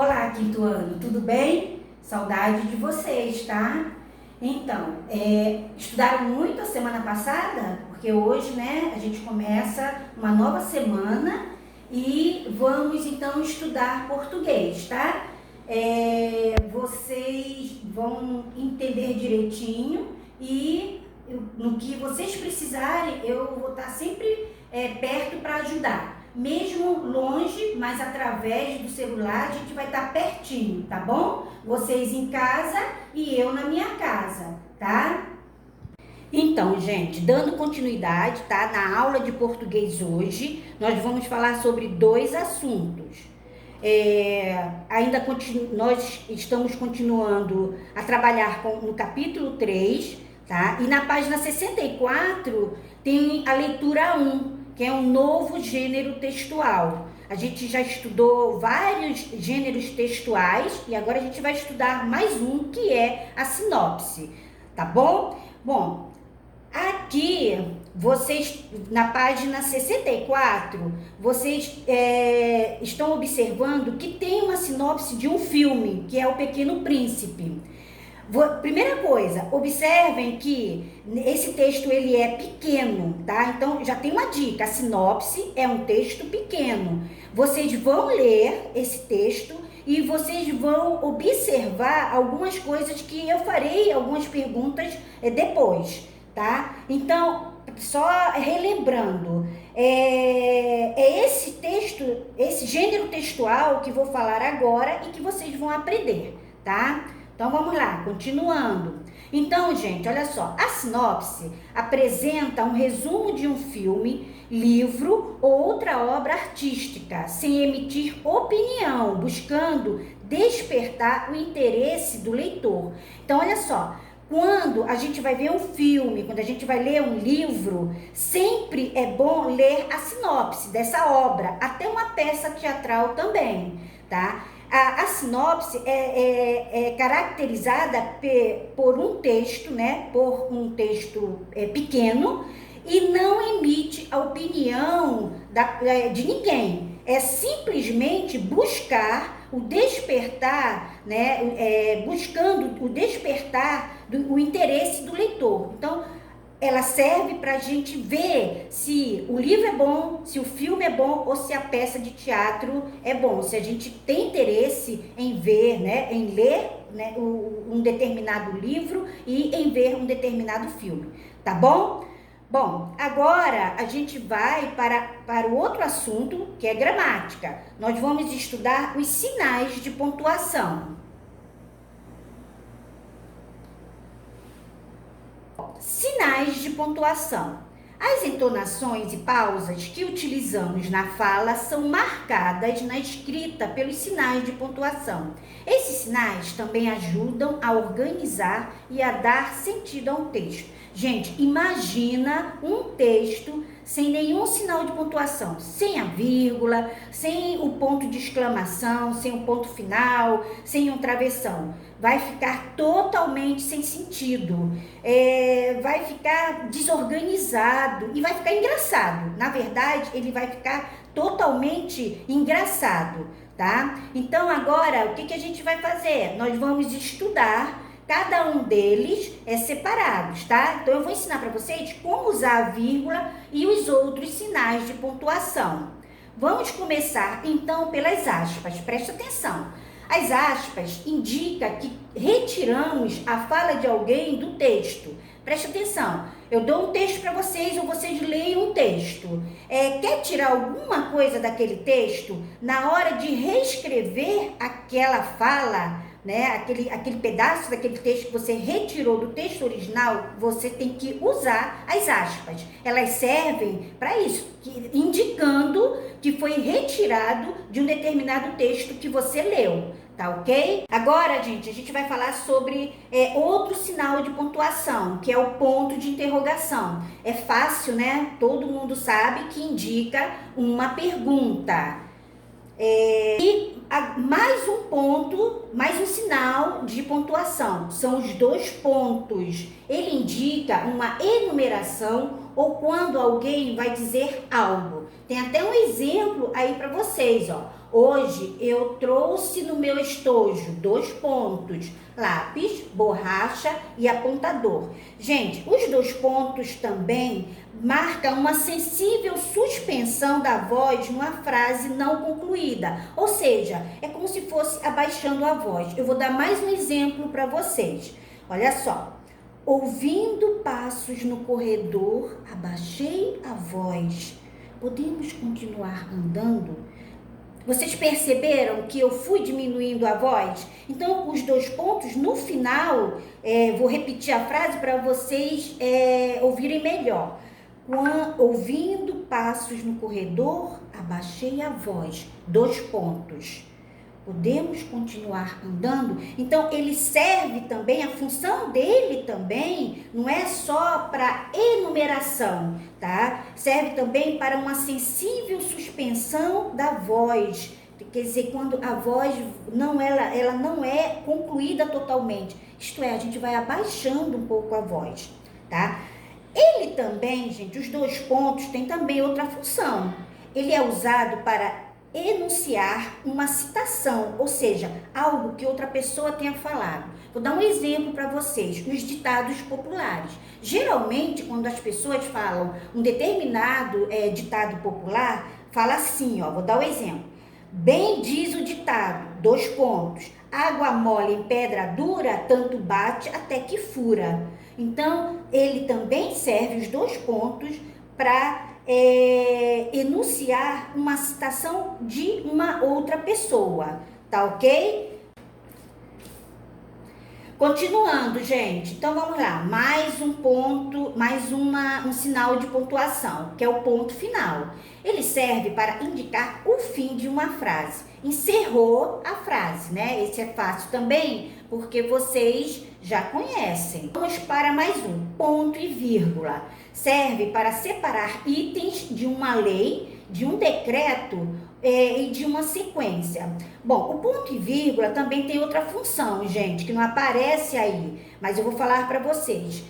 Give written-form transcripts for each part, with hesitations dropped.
Olá, quinto ano, tudo bem? Saudade de vocês, tá? Então, estudaram muito a semana passada? Porque hoje, né, a gente começa uma nova semana e vamos então estudar português, tá? Vocês vão entender direitinho e no que vocês precisarem, eu vou estar sempre perto para ajudar. Mesmo longe, mas através do celular, a gente vai estar pertinho, tá bom? Vocês em casa e eu na minha casa, tá? Então, gente, dando continuidade, tá? Na aula de português hoje, nós vamos falar sobre dois assuntos. Nós estamos continuando a trabalhar no capítulo 3, tá? E na página 64 tem a leitura 1, que é um novo gênero textual. A gente já estudou vários gêneros textuais e agora a gente vai estudar mais um, que é a sinopse, tá bom? Bom, aqui vocês, na página 64, vocês estão observando que tem uma sinopse de um filme, que é O Pequeno Príncipe. Primeira coisa, observem que esse texto ele é pequeno, tá? Então já tem uma dica, a sinopse é um texto pequeno. Vocês vão ler esse texto e vocês vão observar algumas coisas que eu farei, algumas perguntas depois, tá? Então, só relembrando, esse texto, esse gênero textual que vou falar agora e que vocês vão aprender, tá? Então, vamos lá, continuando. Então, gente, olha só, a sinopse apresenta um resumo de um filme, livro ou outra obra artística, sem emitir opinião, buscando despertar o interesse do leitor. Então, olha só, quando a gente vai ver um filme, quando a gente vai ler um livro, sempre é bom ler a sinopse dessa obra, até uma peça teatral também, tá? A sinopse é caracterizada por um texto, né? Por um texto pequeno e não emite a opinião de ninguém. É simplesmente buscar o despertar, né? Buscando o despertar do interesse do leitor. Então, ela serve para a gente ver se o livro é bom, se o filme é bom ou se a peça de teatro é bom. Se a gente tem interesse em ver, né, em ler, né, um determinado livro e em ver um determinado filme, tá bom? Bom, agora a gente vai para o outro assunto, que é gramática. Nós vamos estudar os sinais de pontuação. Sinais de pontuação. As entonações e pausas que utilizamos na fala são marcadas na escrita pelos sinais de pontuação. Esses sinais também ajudam a organizar e a dar sentido a um texto. Gente, imagina um texto sem nenhum sinal de pontuação, sem a vírgula, sem o ponto de exclamação, sem o ponto final, sem um travessão. Vai ficar totalmente sem sentido, vai ficar desorganizado e vai ficar engraçado. Na verdade, ele vai ficar totalmente engraçado, tá? Então, agora, o que a gente vai fazer? Nós vamos estudar cada um deles separados, tá? Então, eu vou ensinar para vocês como usar a vírgula e os outros sinais de pontuação. Vamos começar, então, pelas aspas. Presta atenção. As aspas indicam que retiramos a fala de alguém do texto. Presta atenção. Eu dou um texto para vocês ou vocês leem um texto. Quer tirar alguma coisa daquele texto? Na hora de reescrever aquela fala, né, aquele pedaço daquele texto que você retirou do texto original, você tem que usar as aspas. Elas servem para isso, indicando que foi retirado de um determinado texto que você leu, tá ok? Agora, gente, a gente vai falar sobre outro sinal de pontuação, que é o ponto de interrogação. É fácil, né? Todo mundo sabe que indica uma pergunta. Mais um ponto, mais um sinal de pontuação, são os dois pontos. Ele indica uma enumeração ou quando alguém vai dizer algo. Tem até um exemplo aí para vocês, ó. Hoje eu trouxe no meu estojo 2 pontos, lápis, borracha e apontador. Gente, os 2 pontos também marcam uma sensível suspensão da voz numa frase não concluída. Ou seja, é como se fosse abaixando a voz. Eu vou dar mais um exemplo para vocês. Olha só. Ouvindo passos no corredor, abaixei a voz. Podemos continuar andando? Vocês perceberam que eu fui diminuindo a voz? Então, os 2 pontos, no final, vou repetir a frase para vocês ouvirem melhor. Ouvindo passos no corredor, abaixei a voz. 2 pontos. Podemos continuar andando? Então, ele serve também, a função dele também não é só para enumeração, tá? Serve também para uma sensível suspensão da voz. Quer dizer, quando a voz ela não é concluída totalmente. Isto é, a gente vai abaixando um pouco a voz, tá? Ele também, gente, os 2 pontos têm também outra função. Ele é usado para enunciar uma citação, ou seja, algo que outra pessoa tenha falado. Vou dar um exemplo para vocês, os ditados populares. Geralmente, quando as pessoas falam um determinado ditado popular, fala assim, ó, vou dar um exemplo. Bem diz o ditado, 2 pontos, água mole em pedra dura, tanto bate até que fura. Então, ele também serve os 2 pontos para enunciar uma citação de uma outra pessoa, tá ok? Continuando, gente, então vamos lá, mais um ponto, um sinal de pontuação, que é o ponto final. Ele serve para indicar o fim de uma frase. Encerrou a frase, né? Esse é fácil também, porque vocês já conhecem. Vamos para mais um, ponto e vírgula. Serve para separar itens de uma lei, de um decreto e de uma sequência. Bom, o ponto e vírgula também tem outra função, gente, que não aparece aí, mas eu vou falar para vocês.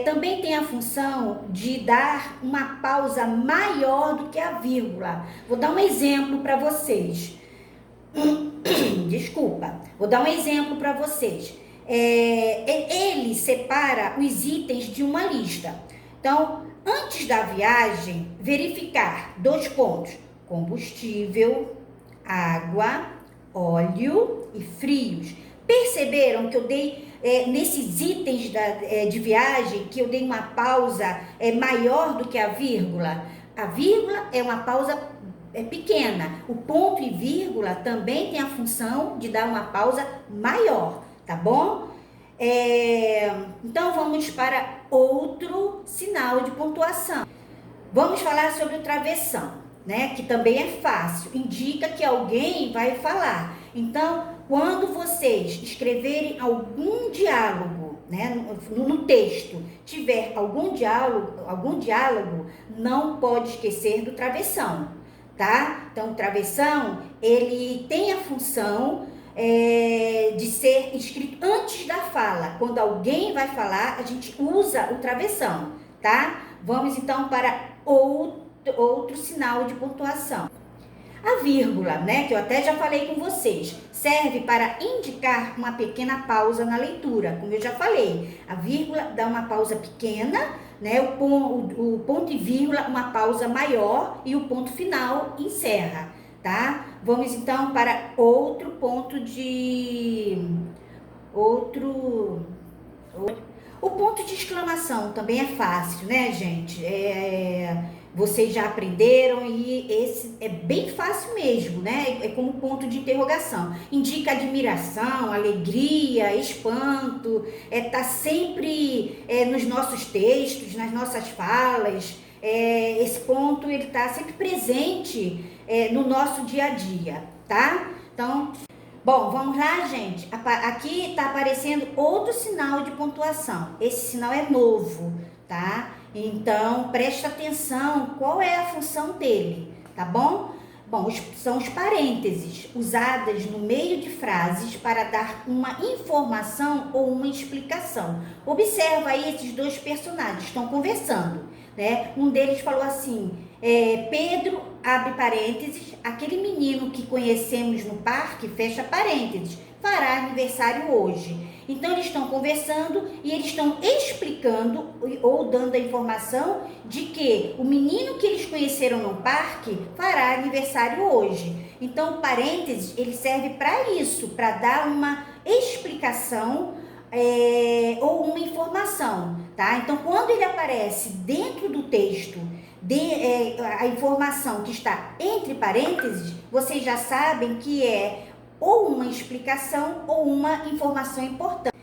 Também tem a função de dar uma pausa maior do que a vírgula. Vou dar um exemplo para vocês. Desculpa, vou dar um exemplo para vocês. Ele separa os itens de uma lista. Então, antes da viagem, verificar 2 pontos: combustível, água, óleo e frios. Perceberam que eu dei, nesses itens de viagem, que eu dei uma pausa maior do que a vírgula? A vírgula é uma pausa pequena. O ponto e vírgula também tem a função de dar uma pausa maior, tá bom? Então, vamos para outro sinal de pontuação. Vamos falar sobre o travessão, né? Que também é fácil, indica que alguém vai falar. Então, quando vocês escreverem algum diálogo, né, no texto, tiver algum diálogo, não pode esquecer do travessão, tá? Então, o travessão, ele tem a função de ser escrito antes da fala. Quando alguém vai falar, a gente usa o travessão, tá? Vamos então para outro sinal de pontuação. A vírgula, né, que eu até já falei com vocês, serve para indicar uma pequena pausa na leitura, como eu já falei. A vírgula dá uma pausa pequena, né, o ponto e vírgula uma pausa maior e o ponto final encerra, tá? Vamos então para outro ponto O ponto de exclamação também é fácil, né, gente? Vocês já aprenderam e esse é bem fácil mesmo, né? É como ponto de interrogação. Indica admiração, alegria, espanto. Tá sempre nos nossos textos, nas nossas falas. Esse ponto, ele tá sempre presente no nosso dia a dia, tá? Então, bom, vamos lá, gente. Aqui tá aparecendo outro sinal de pontuação. Esse sinal é novo, tá? Então, presta atenção qual é a função dele, tá bom? Bom, são os parênteses, usadas no meio de frases para dar uma informação ou uma explicação. Observa aí, esses 2 personagens estão conversando, né? Um deles falou assim, Pedro, abre parênteses, aquele menino que conhecemos no parque, fecha parênteses, fará aniversário hoje. Então eles estão conversando e eles estão explicando ou dando a informação de que o menino que eles conheceram no parque fará aniversário hoje. Então o parênteses ele serve para isso, para dar uma explicação ou uma informação, tá? Então quando ele aparece dentro do texto a informação que está entre parênteses, vocês já sabem que é ou uma explicação ou uma informação importante.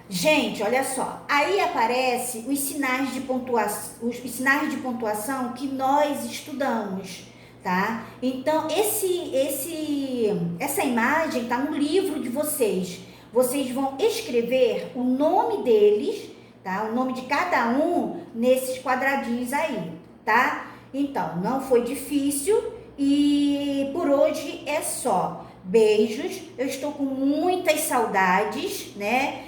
Gente, olha só, aí aparece os sinais de pontuação que nós estudamos, tá? Então, essa imagem está no livro de vocês. Vocês vão escrever o nome deles, tá? O nome de cada um nesses quadradinhos aí, tá? Então, não foi difícil e por hoje é só. Beijos, eu estou com muitas saudades, né,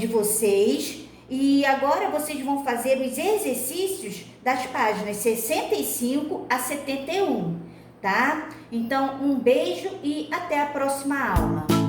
de vocês. E agora vocês vão fazer os exercícios das páginas 65 a 71, tá? Então, um beijo e até a próxima aula.